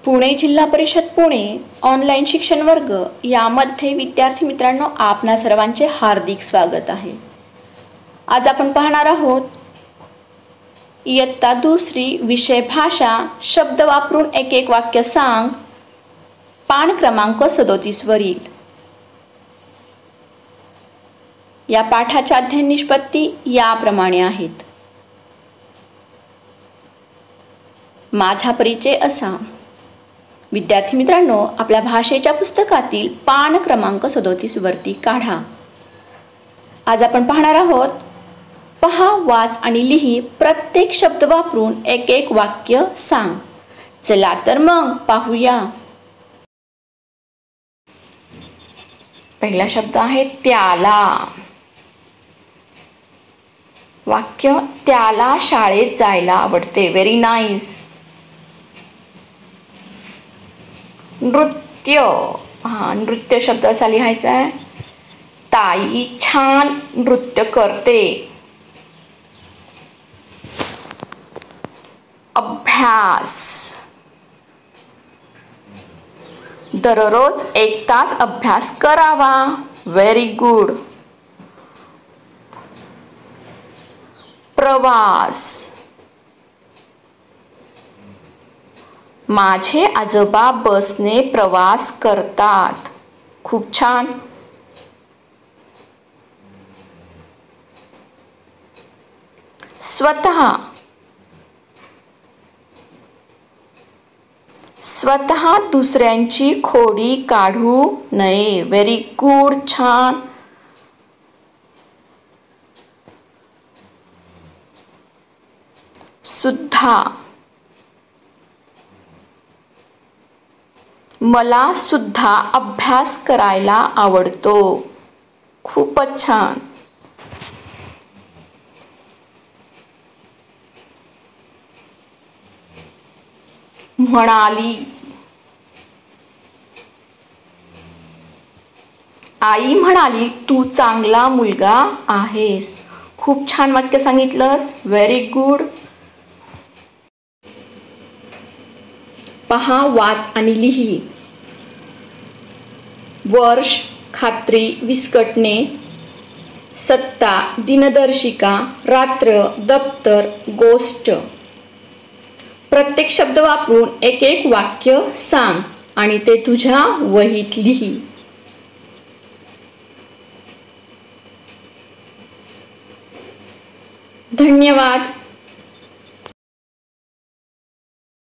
पुणे जिल्हा परिषद पुणे ऑनलाईन शिक्षण वर्ग यामध्ये विद्यार्थी मित्रांनो आपणा सर्वांचे हार्दिक स्वागत आहे। आज आपण पाहणार आहोत इयत्ता दुसरी विषय भाषा शब्द वापरून एक एक वाक्य सांग पान क्रमांक 37 वरील। या पाठाच्या अध्ययन निष्पत्ती याप्रमाणे आहेत। माझा परिचय असा। विद्यार्थी मित्रांनो आपल्या भाषेच्या पुस्तकातील पान क्रमांक 37 वरती काढा। आज आपण पाहणार आहोत पहा वाच आणि लिही प्रत्येक शब्द वापरून एक एक वाक्य सांग। चला तर मग पाहूया। पहिला शब्द आहे त्याला। वाक्य त्याला शाळेत जायला आवडते। Very nice. नृत्य नृत्य शब्द असा लिहायचा आहे। ताई छान नृत्य करते। अभ्यास दररोज 1 तास अभ्यास करावा। Very good. प्रवास माझे आजोबा बसने प्रवास करतात। खूप छान। स्वतः दुसऱ्यांची खोडी काढू नये। Very good. छान। सुद्धा मला सुद्धा अभ्यास करायला आवडतो। खूपच छान। म्हणाली आई म्हणाली तू चांगला मुलगा आहेस। खूप छान वाक्य सांगितलंस। Very good. पहा वाच आणि लिही। वर्ष खात्री विस्कटणे सत्ता दिनदर्शिका रात्र दप्तर गोष्ट। प्रत्येक शब्द वापरून एक एक वाक्य सांग आणि ते तुझ्या वहीत लिही। धन्यवाद।